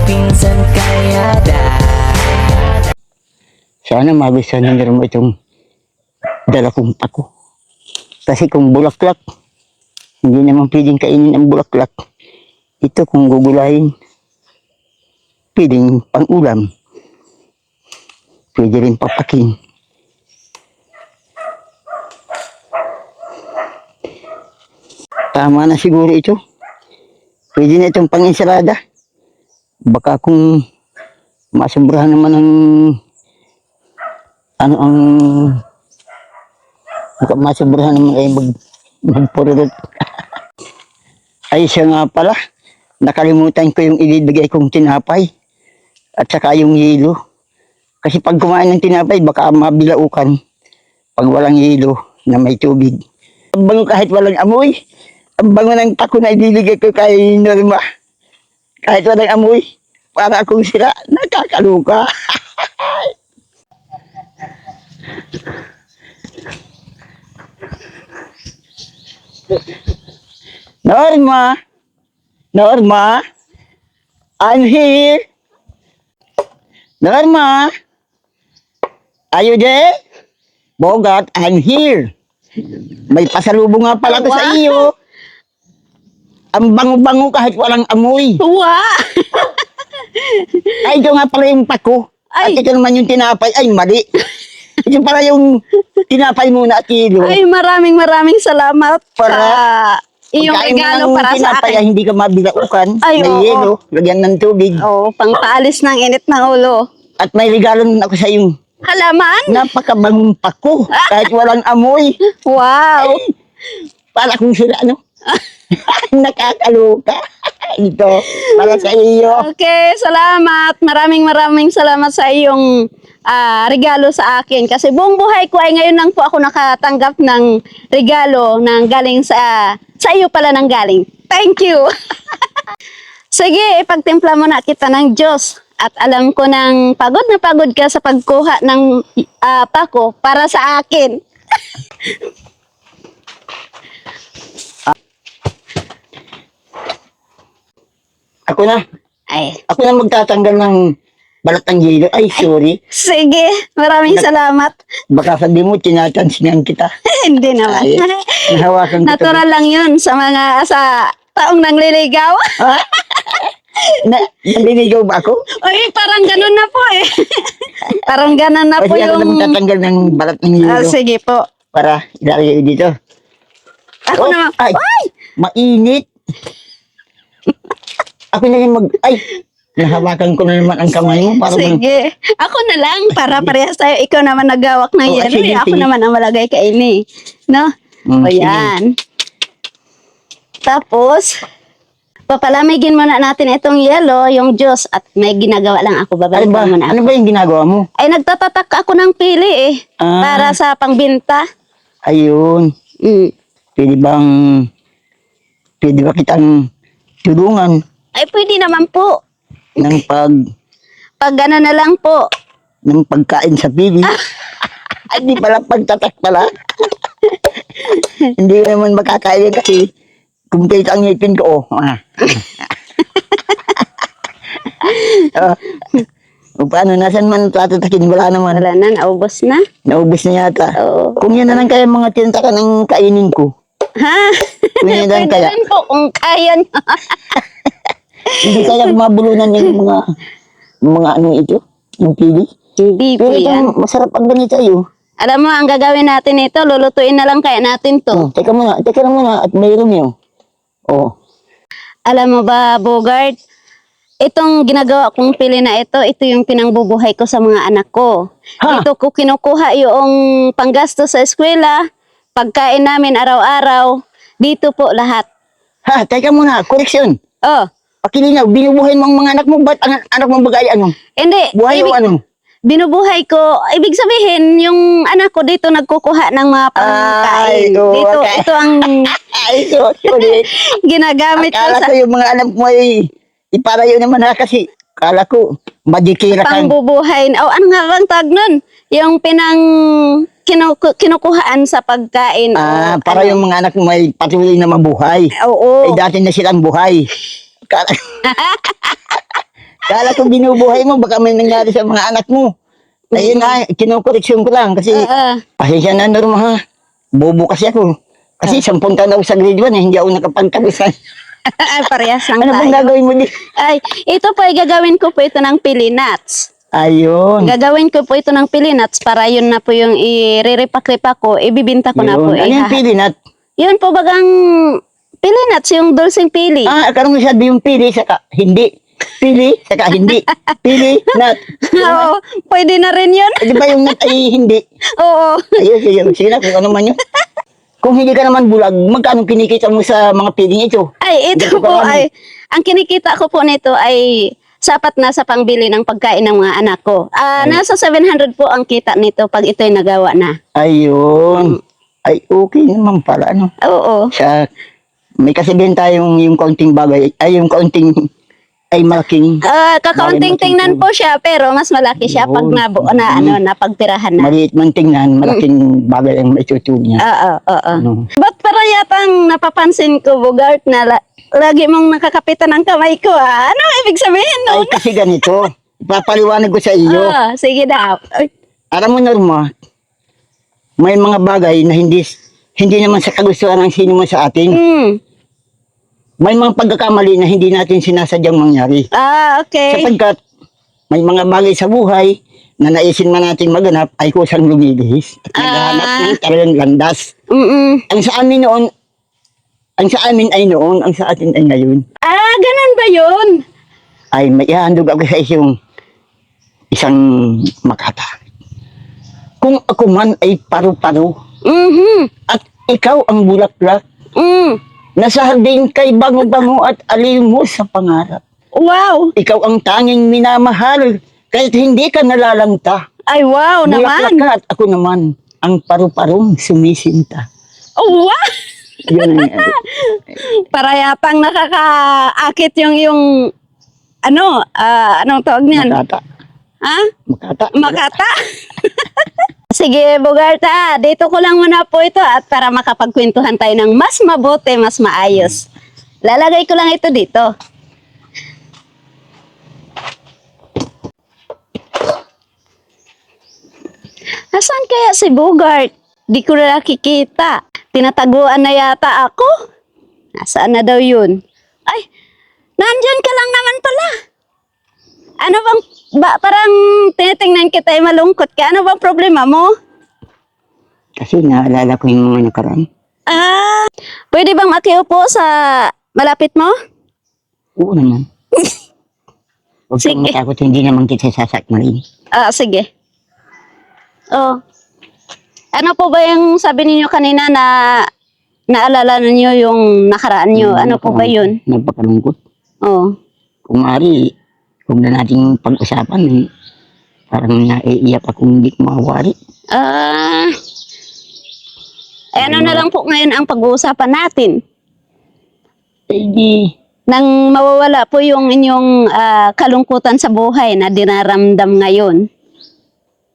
pinsan kaya Sana mabisan mo itong dala kong pako. Kasi kung bulaklak, hindi naman pwedeng kainin ang bulaklak. Ito kung gugulayin, pwedeng pang-ulam. Pwede rin papakin. Tama na siguro ito. Pwede na itong pang-ensalada. Baka kung masobrahan naman ang baka masobrahan naman ay magpururot. Ay siya nga pala. Nakalimutan ko yung ilibigay kong tinapay. At saka yung yelo. Kasi pag kumain ng tinapay, baka mabilaukan. Pag walang yelo na may tubig. Ang bango kahit walang amoy. Ang bango ng pako na ibibigay ko kay Norma. Kahit walang amoy. Para akong sila. Nakakaluka. Norma. Norma. I'm here. Norma. Are you there? Bogart, I'm here. May pasalubong nga pala ko sa iyo. Ang bango-bango kahit walang amoy. Wow! Ay, ito nga pala yung pako. At ito naman yung tinapay. Ay, mali. Ito pala yung tinapay muna at kilo. Ay, maraming salamat Para sa iyong regalo para sa tinapay, akin. hindi ka mabilaukan. Ay, may oo. yelo, lagyan ng tubig. Oo, pangpaalis ng init ng ulo. At may regalo nun ako sa iyo. Halaman? Napakabangong pako. Kahit walang amoy. Wow! Ay, para kung sila, ano? Nakakaluka. Ito, para sa iyo. Okay, salamat. Maraming salamat sa iyong regalo sa akin. Kasi buong buhay ko ay ngayon lang po ako nakatanggap ng regalo ng galing sa iyo pala ng galing. Thank you. Sige, ipagtimpla mo na kita ng Diyos. At alam ko nang pagod na pagod ka sa pagkuha ng pako para sa akin. Ako na. Ay, Ako na magtatanggal ng balat ng yelo. Ay, sorry. sige, maraming salamat. Baka sabi mo, tinatansingan kita. Hindi naman. Ay, nahawakan ko. Natural lang yun sa mga taong nangliligaw. Ha? Naliligaw ba ako? Ay, parang ganun na po eh. Parang ganun na po Kasi ako na yung... magtatanggal ng balat ng yelo. sige po. Para ilalagay dito. Ako Oh, naman. ay, Ay! mainit. Ako na yung nahawakan ko na naman ang kamay mo. Para Sige. Ako na lang para parehas tayo. Ikaw naman nagawak ng Oh, yelo. sige, Ako sige. naman ang malagay kay ini. No? O sige. yan. Tapos, papalamigin muna natin itong yelo, yung juice, at may ginagawa lang ako. Ano Babalik ba? muna Ano ako. ba yung ginagawa mo? Ay, nagtatatak ako ng pili eh. Ah. Para sa pangbinta. Ayun. Mm. Pwede ba kitang tulungan Ay, pwede naman po. ng Pag gano'n na lang po. ng pagkain sa pili? Ay, di pala pagtatak pala. Hindi ko naman makakain kasi kumplit ang ngipin ko. Oh. O paano, nasan man tatatakin? Wala naman. Wala na, naubos na. Naubos na yata. Oo. Kung yan na lang kaya mga tinataka ng kainin ko. Ha? Kung yan na lang Pwede kaya. rin po kung kaya nyo. Hindi kaya mabulunan yung mga ano ito, yung pili. Hindi po Pero ito, yan. masarap ang ganito ayo. Alam mo, ang gagawin natin ito, lulutuin na lang kaya natin to. Oh, teka lang muna, at mayroon yun. Oh. Alam mo ba, Bogart, itong ginagawa kong pili na ito yung pinangbubuhay ko sa mga anak ko. Ha? Ito ko kinukuha yung panggasto sa eskwela, pagkain namin araw-araw, dito po lahat. Ha, teka muna, koreksyon. Oh, Pakilinaw, binubuhay mo ang mga anak mo, ba't ang anak mo bagay ano? hindi. Buhay o ano? Binubuhay ko, ibig sabihin, yung anak ko dito nagkukuha ng mga pangkain. Ay, Dito, okay. ito ang Ay, sorry. ginagamit ko Akala sa ko yung mga anak mo ay iparayo naman ha kasi kala ko madikira kang. pangbubuhay. O, ano nga bang tag nun? Yung kinukuhaan sa pagkain. o, Para ano. yung mga anak mo ay patuloy na mabuhay. Oo. Ay dati na silang buhay. Kala, Kala ko binubuhay mo, baka may nangyari sa mga anak mo. Ayun na, kinukoreksyon ko lang kasi pasensya na Norma ha. Bobo kasi ako. Kasi 10 taon ako sa grade 1 eh, hindi ako nakapagtapusan. Parehas lang Ano bang tayo. gagawin mo di? Ay, ito po, gagawin ko po ito ng pili nuts. Ayun. Gagawin ko po ito ng pili nuts para yun na po yung i-repack-repack ko, ibibinta ko na po. Yun. Ano yung pili nut? Yun po bagang pili nuts, yung dulceng pili. Ah, akala mo sabi yung pili, saka hindi. Pili, saka hindi. Pili, nut. Oo, pwede na rin yun. Di ba yung nut ay hindi? Oo. Ayun, sige, sige na, kung ano man yun. Kung hindi ka naman bulag, magkano kinikita mo sa mga piling ito? Ay, ito Hindi ko po pa alam. ay, ang kinikita ko po nito ay sapat na sa pangbili ng pagkain ng mga anak ko. Nasa 700 po ang kita nito pag ito'y nagawa na. Ayun. Ay, okay naman pala, ano. Oo. Sa, may kasabihin tayong yung kaunting bagay, ay yung kaunting, ay malaking, Kakaunting Bakit tingnan malaking po siya pero mas malaki siya pag Yun. napagtirahan na. maliit man tingnan, malaking bagay ang maitutubo niya. Oo. Ano. Ba't para yatang napapansin ko, Bogart, na lagi mong nakakapitan ang kamay ko, ah? Ano ibig sabihin Ay, nun? kasi ganito, ipapaliwanag ko sa iyo. Sige daw. Ay, Alam mo, Norma, may mga bagay na hindi naman sa kagustuhan ng sino man sa atin. May mga pagkakamali na hindi natin sinasadyang mangyari. Okay. Sapagkat may mga bagay sa buhay na naisin man natin maganap ay kusang lumilihis at naghahanap ng talagang landas. Ang sa amin noon, ang sa amin ay noon, ang sa atin ay ngayon. Ganun ba yun? Ay may ihandog ako sa isang makata. Kung ako man ay paru-paro at ikaw ang bulaklak, nasa hardin kay bango-bango at aliw mo sa pangarap. Wow. Ikaw ang tanging minamahal kahit hindi ka nalalanta. Ay, wow Bulaklak naman. ka at ako naman ang paru-parong sumisinta. Oh, wow. Yun ang Para yatang nakakaakit yung anong tawag niyan? makata. Ha? Makata. Makata? Sige, Bogarta, dito ko lang muna po ito at para makapagkwentuhan tayo ng mas mabuti, mas maayos. Lalagay ko lang ito dito. Nasaan kaya si Bogart? Di ko na nakikita. Tinataguan na yata ako. Nasaan na daw yun? Ay, nandyan ka lang naman pala. Ano bang, parang tinitingnan kita ay malungkot ka. Ano bang problema mo? Kasi naalala ko yung mga nakaraan. Pwede bang makiupo sa malapit mo? Oo naman. Huwag kang Sige. matakot, hindi naman kita sasakmalin. Sige. Oh. Ano po ba yung sabi ninyo kanina na naalala ninyo yung nakaraan nyo? Ano po ba yun? Napakalungkot. Oh. Kung maaari, huwag na natin pag-usapan. Parang naiiyak akong hindi ko mawari. Ano na lang po ngayon ang pag-uusapan natin? Eh di, Nang mawawala po yung inyong kalungkutan sa buhay na dinaramdam ngayon.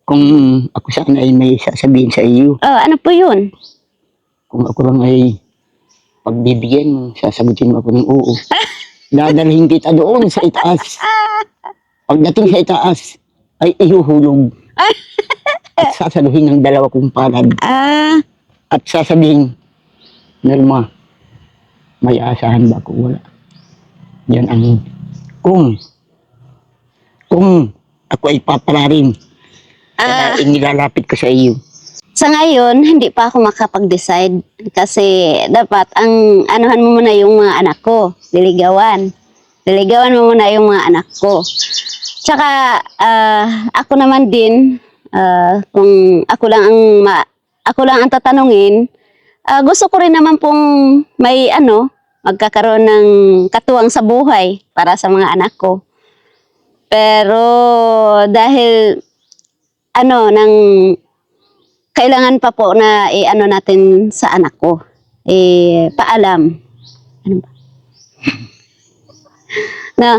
kung ako sana ay may sasabihin sa iyo, Ano po yun? kung ako lang ay pagbibigyan mo, sasagutin mo ako ng oo. Dadalhin kita doon sa itaas. Pagdating sa itaas, ay ihuhulog. At sasaluhin ng dalawa kong palad. At sasabihin, Norma, may asahan ba ako? Wala. Yan ang kung ako ay papararin, kaya inilalapit ko sa iyo. Sa ngayon, hindi pa ako makapag-decide kasi dapat ang anuhan mo muna yung mga anak ko, liligawan. Liligawan mo muna yung mga anak ko. Tsaka ako naman din, kung ako lang ang tatanungin, gusto ko rin naman pong may magkakaroon ng katuwang sa buhay para sa mga anak ko. Pero dahil nang kailangan pa po na natin sa anak ko, paalam. Ano ba? Na,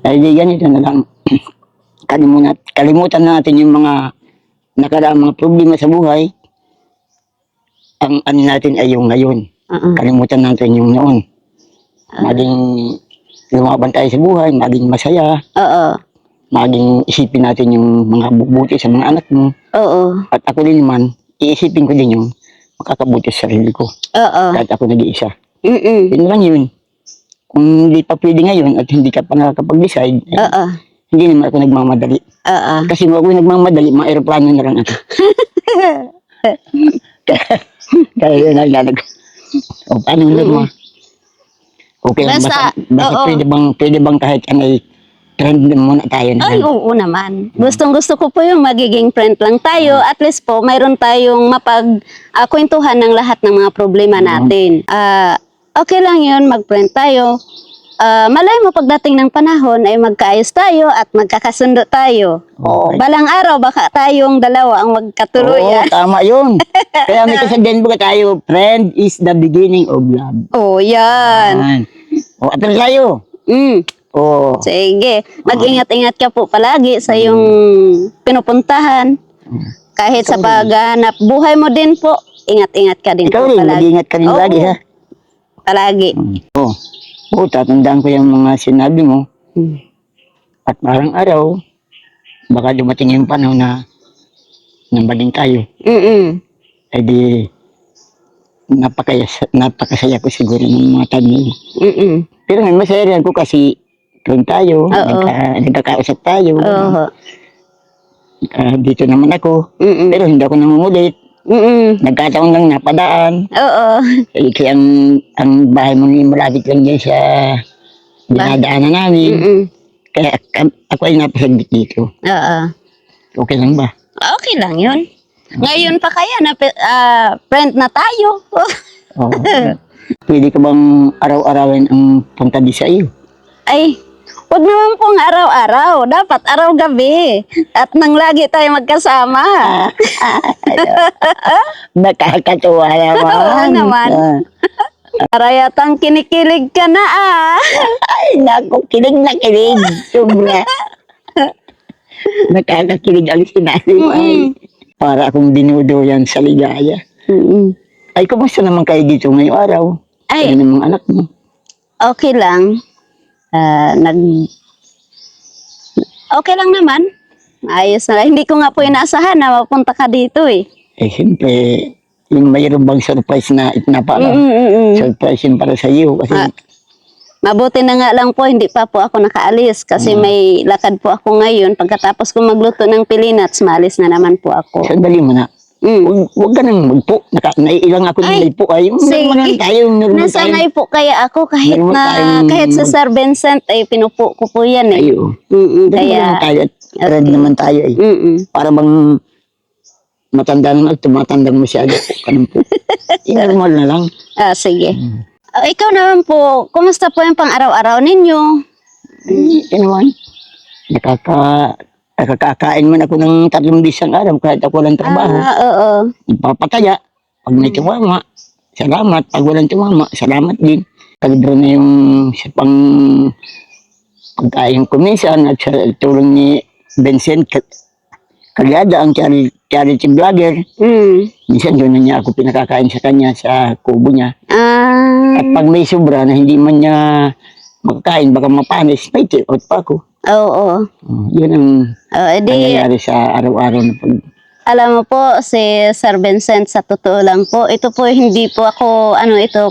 Ay di ganito na lang. Kalimutan natin yung mga nakaraang mga problema sa buhay. Ang natin ay yung ngayon. Kalimutan natin yung noon. lumaban tayo sa buhay, maging masaya, Oo. maging isipin natin yung mga bubuti sa mga anak mo. Oo. At ako din naman, iisipin ko din yung makakabuti sa sarili ko. Oo. Kahit ako nag-iisa. Mm. Yun lang yun. Kung hindi pa pwede ngayon at hindi ka pa nakakapag-decide, Oo. hindi naman ako nagmamadali. Oo. Kasi kung ako nagmamadali, mga aeroplano na lang ako. Kaya yun ang lalag. O, paano yun mo? Okay lang Basta, basta oo. pwede bang kahit anay trend muna tayo na Ay, oo naman. Gustong-gusto ko po yung magiging friend lang tayo. At least po, mayroon tayong kwentuhan ng lahat ng mga problema natin. Okay lang yun, mag-friend tayo. Malay mo pagdating ng panahon ay magkaayos tayo at magkakasundo tayo. Okay. Balang araw, baka tayong dalawa ang Oo, magkatuluyan. tama yun. Kaya may kasabihan ba tayo, friend is the beginning of love. Oh, yan. Yan. O, ato na tayo. Mm. O, Sige, mag-ingat-ingat ka po palagi sa iyong pinupuntahan. Kahit sa paghanap buhay mo din po, ingat-ingat ka din ikaw po rin, palagi. mag-ingat ka rin Oo, lagi ha. Palagi. Oo, tatandaan ko yung mga sinabi mo. Mm. At parang araw, baka dumating yung panahon na nambaling tayo. Mm-mm. Eh di, napakasaya ko siguro ng mga time na yun. Mm-mm. Pero ngayon, masaya rin ako kasi friend tayo, Oo. nagkakausap tayo. Oo. Dito naman ako, Mm-mm. pero hindi ako namumulit. Mm-mm. Nagkataon lang napadaan. Oo. Kasi ang bahay mo ni malapit lang dyan sa dinadaanan namin. Mm-mm. Kaya ako ay napasaglit dito. Oo. Okay lang ba? Okay lang yun. Ngayon pa kaya na friend na tayo. Oo. Pwede ka bang araw-arawin ang punta di sa iyo? Ay, wag naman pong araw-araw. Dapat araw-gabi. At nang lagi tayo magkasama. Nakakatuwa naman. Oo naman. Arayatang kinikilig ka na Ay, naku, kilig na kilig. Sobra. Nakakakilig ang sinabi mo. Ay, para akong dinuduyan sa ligaya. Mm-mm. Ay, kumusta naman kayo dito ngayong araw? Ay. Kayo ng mga anak mo. Okay lang. Okay lang naman. Ayos na lang. Hindi ko nga po inaasahan na mapunta ka dito eh. Eh, siyempre, yung mayroon bang surprise na ipinapala? Mm-mm. Surprise yun para sa iyo. Kasi, Mabuti na nga lang po, hindi pa po ako nakaalis kasi may lakad po ako ngayon. Pagkatapos ko magluto ng pilinats, maalis na naman po ako. sandali mo na. Mm. Huwag ka nang magpo. Naiilang ako ng Ay, lipo. Ay, yung sige. normal lang tayo. Normal tayo. Nasanay po kaya ako kahit Normal tayong kahit sa Sir Vincent ay pinupo ko po yan eh. Ayo. Mm-mm, Normal lang kaya, tayo. At friend naman tayo eh. mm-mm. Para bang matanda na tumatandang masyado. Kanang po. Normal na lang. Sige. Ikaw naman po, kumusta po yung pang araw-araw ninyo? Ito naman. Nakakakain man ako ng 3 bisang araw kahit ako walang trabaho. Oo. Nagpapataya. Pag may tumama, salamat. Pag walang tumama, salamat din. Kalibro na yung sa pagkain ko minsan at sa tulong ni Vincent Calyada, ang charity vlogger. Minsan doon na niya ako pinakakain sa kanya sa kubo niya. At pag may sobra na hindi man niya makakain, baka mapanis, may take out pa ako. Oo. Yun ang Edi, nangyayari sa araw-araw na pag... alam mo po, si Sir Vincent, sa totoo lang po, ito po hindi po ako,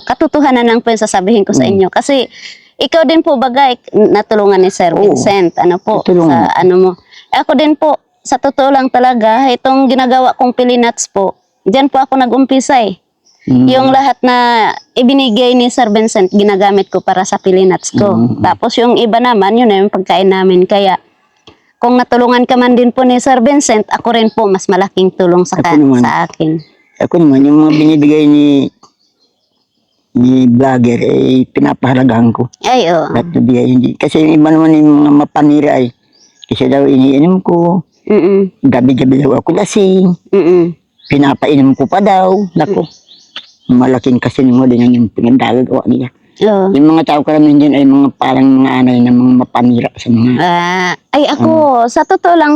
katotohanan lang po yung sasabihin ko sa inyo. Kasi, ikaw din po bagay, natulungan ni Sir Vincent, natulungan. sa mo. Ako din po, sa totoo lang talaga, itong ginagawa kong pilinats po, diyan po ako nag-umpisa eh. Yung lahat na ibinigay ni Sir Vincent, ginagamit ko para sa pilinats ko. Tapos yung iba naman, yun na yung pagkain namin. Kaya, kung natulungan ka man din po ni Sir Vincent, ako rin po mas malaking tulong sa akin. Ako naman, yung mga binibigay ni vlogger, pinapahalagahan ko. Ay, oo. Lahat na bigay, hindi. Kasi yung iba naman yung mga mapanira kasi daw iniinom ko, gabi-gabi daw ako lasing, pinapainom ko pa daw. Naku, malaking kasi mo din yung pinagdagawa nila. Yung mga tao karamihan dyan ay mga parang mga anay na mga mapanira sa mga... Ay, ako, sa totoo lang,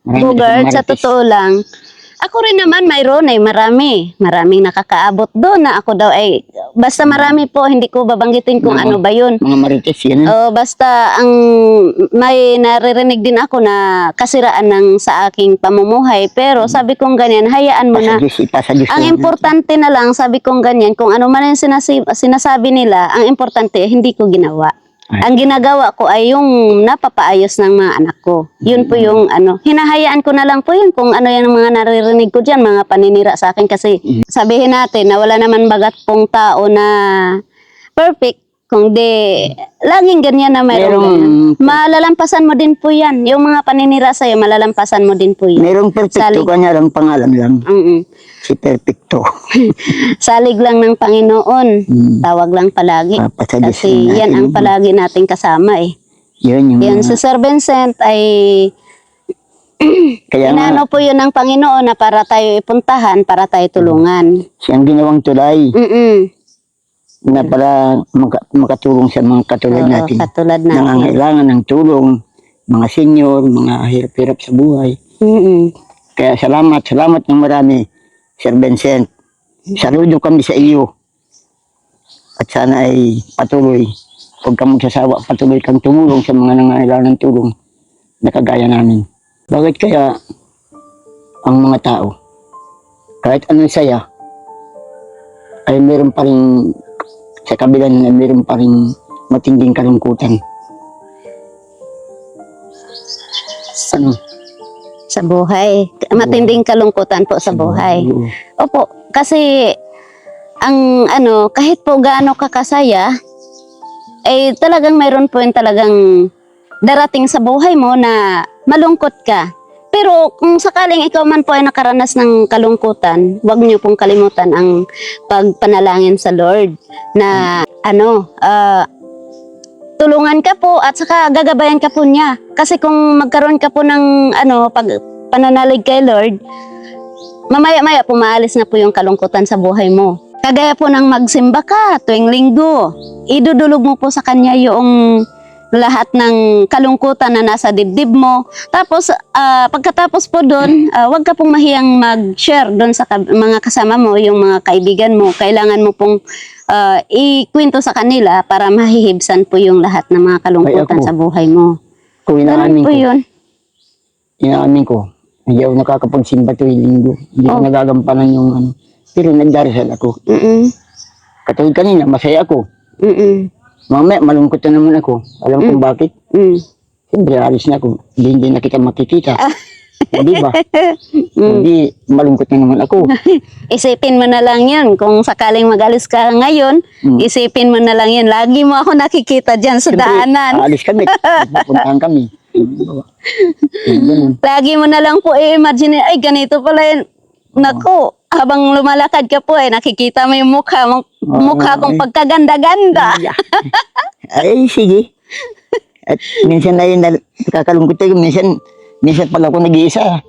Bugard, sa totoo lang, Ako rin naman mayroon maraming nakakaabot doon na ako daw ay, basta marami po, hindi ko babanggitin kung ano ba yun. Mga marites yan. Basta ang may naririnig din ako na kasiraan ng sa aking pamumuhay, pero sabi kong ganyan, hayaan mo na. Ipasa Diyos Ang na. importante na lang, sabi kong ganyan, kung ano man yung sinasabi nila, ang importante, hindi ko ginawa. Ang ginagawa ko ay yung napapaayos ng mga anak ko. Yun po yung hinahayaan ko na lang po yun kung ano yung mga naririnig ko dyan, mga paninira sa akin. Kasi sabihin natin na wala naman bagat pong tao na perfect, kung di, laging ganyan na mayroong ganyan. Malalampasan mo din po yan. Yung mga paninira sa'yo, malalampasan mo din po yan. Merong perfecto, kanya lang pangalan lang. Si Perfecto. Salig lang ng Panginoon. Tawag lang palagi. Kasi yan ang palagi nating kasama eh. Yun yung Yan, si Sir Vincent ay kaya inano po yun ng Panginoon na para tayo ipuntahan, para tayo tulungan. siyang ginawang tulay na Mm-mm. para makatulong sa mga katulad Oo, natin. katulad natin. Nangangailangan ng tulong, mga senior, mga hirap-hirap sa buhay. Mm-mm. Kaya salamat ng marami, Sir Vincent. Saludo kami sa iyo. At sana ay patuloy, huwag kang magsasawa, patuloy kang tumulong sa mga nangangailangan ng tulong na kagaya namin. Bakit kaya ang mga tao, kahit anong saya, ay meron pa rin, sa kabila na meron pa rin matinding kalungkutan. Ano? Sa buhay. Matinding kalungkutan po sa buhay. Opo, kasi ang kahit po gaano kakasaya, eh talagang mayroon po yung talagang darating sa buhay mo na malungkot ka. Pero kung sakaling ikaw man po ay nakaranas ng kalungkutan, huwag niyo pong kalimutan ang pagpanalangin sa Lord na tulungan ka po at saka gagabayan ka po niya. Kasi kung magkaroon ka po ng pananalig kay Lord, mamaya-maya pumaalis na po yung kalungkutan sa buhay mo. Kagaya po ng magsimba ka tuwing linggo, idudulog mo po sa Kanya yung lahat ng kalungkutan na nasa dibdib mo. Tapos, pagkatapos po doon, huwag ka pong mahiyang mag-share doon sa mga kasama mo, yung mga kaibigan mo. Kailangan mo pong ikwento sa kanila para mahihibsan po yung lahat ng mga kalungkutan sa buhay mo. Kung inaamin po ko, yun. Hindi ako nakakapagsimba tuwing linggo. Hindi ko nagagampanan yung pero nagdarasal ako. Katulad kanina, masaya ako. Mamaya, malungkot na naman ako. Alam kong bakit. Siyempre, alis na ako. Hindi na kita makikita. Di ba? Hindi, malungkot na naman ako. Isipin mo na lang yun. Kung sakaling mag-alis ka ngayon, isipin mo na lang yun. Lagi mo ako nakikita dyan sa daanan. Aalis kami. Pupuntahan kami. Lagi mo na lang po i-imagine, ay ganito pala yun. Naku, habang lumalakad ka po nakikita mo yung mukha kong pagkaganda-ganda. Ay, sige. At minsan na yun, nakakalungkot tayo. Minsan pala ako nag-iisa.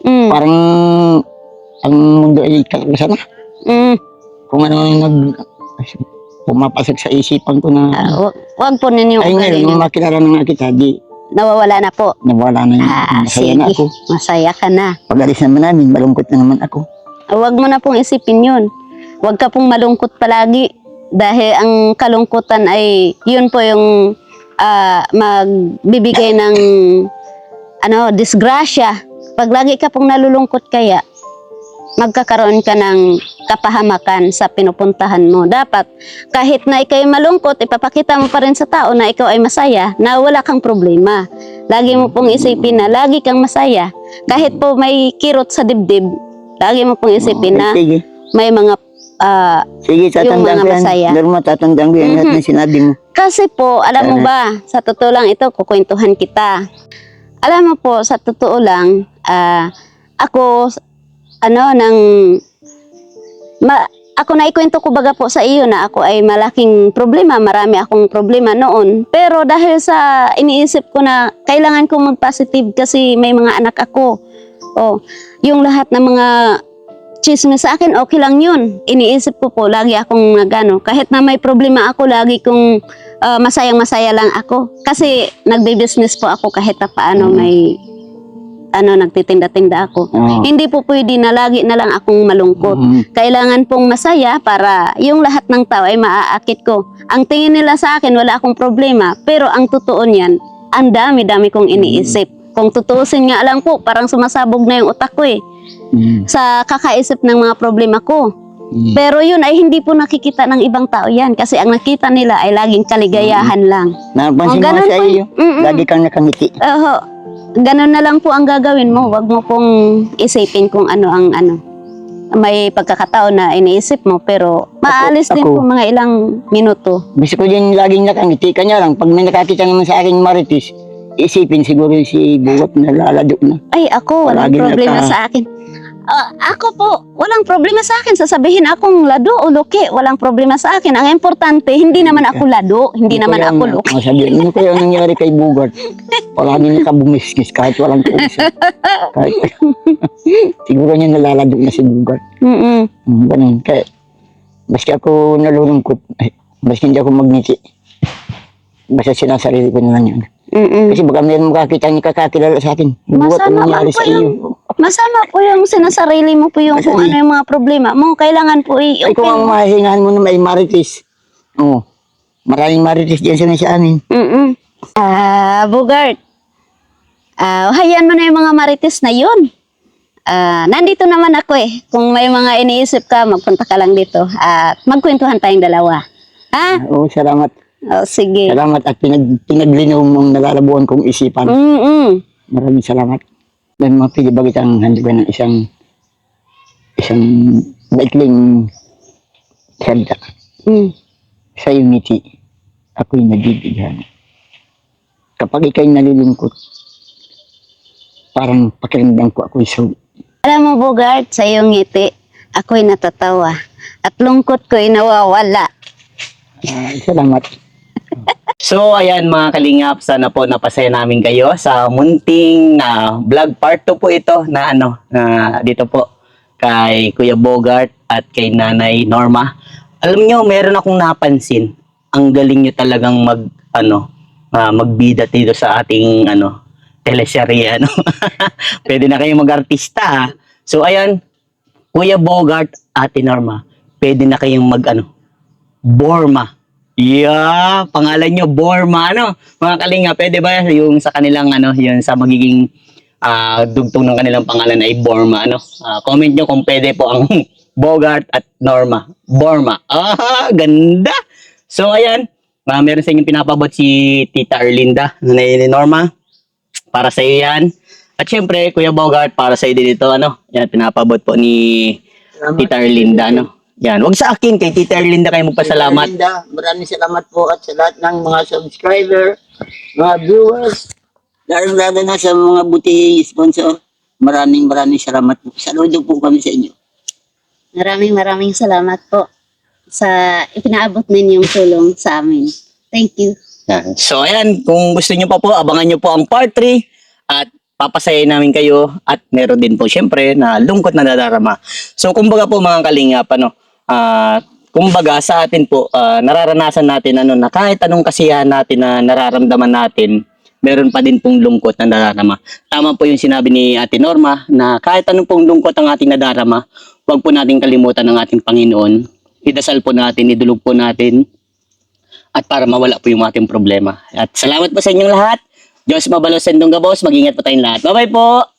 Parang ang mundo ay kalabasa na. Kung ano pumapasok sa isipan ko na wag po ninyo. ay ngayon, nung makilala na nga kita, di nawawala na po. nawala na yun. Masaya na ako. Masaya ka na. Pag-alis naman namin, malungkot na naman ako. Huwag mo na pong isipin yun. Huwag ka pong malungkot palagi. Dahil ang kalungkutan ay, yun po yung magbibigay ng disgrasya. Pag lagi ka pong nalulungkot kaya, magkakaroon ka ng kapahamakan sa pinupuntahan mo. Dapat, kahit na ikaw ay malungkot, ipapakita mo pa rin sa tao na ikaw ay masaya, na wala kang problema. Lagi mo pong isipin na lagi kang masaya. Kahit po may kirot sa dibdib, lagi mo pong isipin na Sige. may mga Sige, yung tatandaan mga ko yan. masaya. Norma, tatandaan ko yan lahat ng sinabi mo. Kasi po, alam mo ba, sa totoo lang ito, kukwentuhan kita. Alam mo po, sa totoo lang, ako, ako naikwento ko baga po sa iyo na ako ay malaking problema, marami akong problema noon. Pero dahil sa iniisip ko na kailangan kong mag-positive kasi may mga anak ako. Yung lahat ng mga chismis sa akin, okay lang yun. Iniisip ko po, lagi akong kahit na may problema ako, lagi kong masayang-masaya lang ako. Kasi nagbe-business po ako kahit pa paano may nagtitinda-tinda ako. Oo. Hindi po pwede na lagi na lang akong malungkot. Kailangan pong masaya para yung lahat ng tao ay maaakit ko. Ang tingin nila sa akin, wala akong problema. Pero ang totoo niyan, ang dami-dami kong iniisip. Kung tutuusin nga lang po, parang sumasabog na yung utak ko sa kakaisip ng mga problema ko. Pero yun ay hindi po nakikita ng ibang tao yan. Kasi ang nakita nila ay laging kaligayahan lang. Napansin mo ganun sa po. iyo, lagi kang nakangiti. Ganun na lang po ang gagawin mo. Huwag mo pong isipin kung ano ang ano. May pagkakataon na iniisip mo pero maalis din ako- po mga ilang minuto. Gusto ko din laging nakangiti. Kanya lang, pag may nakakita naman sa akin marites, isipin siguro si Buwat na lalado na. Ay, ako, walang Palagi problema naka- sa akin. Ako po, walang problema sa akin. Sasabihin akong lado o luki, walang problema sa akin. Ang importante, hindi naman ako lado, hindi naman ako luki. Masabi, ano kaya ang nangyari kay Bugart? Palagi nakabumiskis kahit walang puso. Kahit, siguro niya nalalado na si Bugart. Ganun. Kaya, maski ako nalulungkot, maski hindi ako magniti. Basta sinasarili ko na lang yan. Kasi baka mayroon makakita niya kakakilala sa akin. Buwat ang Masama nangyari lang po sa iyo. Masama po yung sinasarili mo po yung Kasi- kung ano yung mga problema mo. Kailangan po Ay kung ang mahingahan mo na may marites. Oo. Maraming marites dyan sa amin. Bugart. Hayaan mo na yung mga marites na yun. Nandito naman ako Kung may mga iniisip ka, magpunta ka lang dito. At magkwentuhan tayong dalawa. Ha? Oo, salamat. Sige. Salamat at pinaglinaw mong nalalabuan kong isipan. Maraming salamat. May mga pigibagit ang handigan ng isang maikling salita. Sa unity, ako'y nabibigyan. Kapag ikaw'y nalilungkot, parang pakiramdam ko ako'y so. Alam mo, Bugart, sa iyong ngiti, ako'y natatawa. At lungkot ko'y nawawala. Salamat. So ayan mga kalingap, sana po napasaya namin kayo sa munting vlog part 2 po ito na dito po kay Kuya Bogart at kay Nanay Norma. Alam nyo, meron akong napansin. Ang galing nyo talagang magbida dito sa ating teleserye Pwede na kayong mag-artista ha. So ayan, Kuya Bogart, Ate Norma, pwede na kayong Borma. Yeah, pangalan nyo Borma mga kalinga, pwede ba yung sa kanilang yun sa magiging dugtong ng kanilang pangalan ay Borma comment nyo kung pwede po ang Bogart at Norma. Borma. Ganda. So ayan, meron sa inyong pinapabot si Tita Erlinda ni Norma. Para sa iyo yan. At syempre, Kuya Bogart, para sa iyo din ito yan pinapabot po ni Tita Erlinda Yan, wag sa akin, kay Tita Erlinda kayo magpasalamat. Linda, maraming salamat po at sa lahat ng mga subscriber, mga viewers, lalo na sa mga butihing sponsor. Maraming salamat po. Saludo po kami sa inyo. Maraming salamat po sa ipinaabot ninyong tulong sa amin. Thank you. Yan. So ayan, kung gusto nyo pa po, abangan nyo po ang part 3 at papasayain namin kayo at meron din po syempre na lungkot na nadarama. So kumbaga po mga kalingap, kumbaga sa atin po, nararanasan natin na kahit anong kasiyahan natin na nararamdaman natin, meron pa din pong lungkot na nadarama. Tama po yung sinabi ni Ate Norma na kahit anong pong lungkot ang ating nadarama, huwag po nating kalimutan ng ating Panginoon. Idasal po natin, idulog po natin at para mawala po yung ating problema. At salamat po sa inyong lahat. Diyos mabalos sendong gabos, mag-ingat po tayong lahat. Bye-bye po!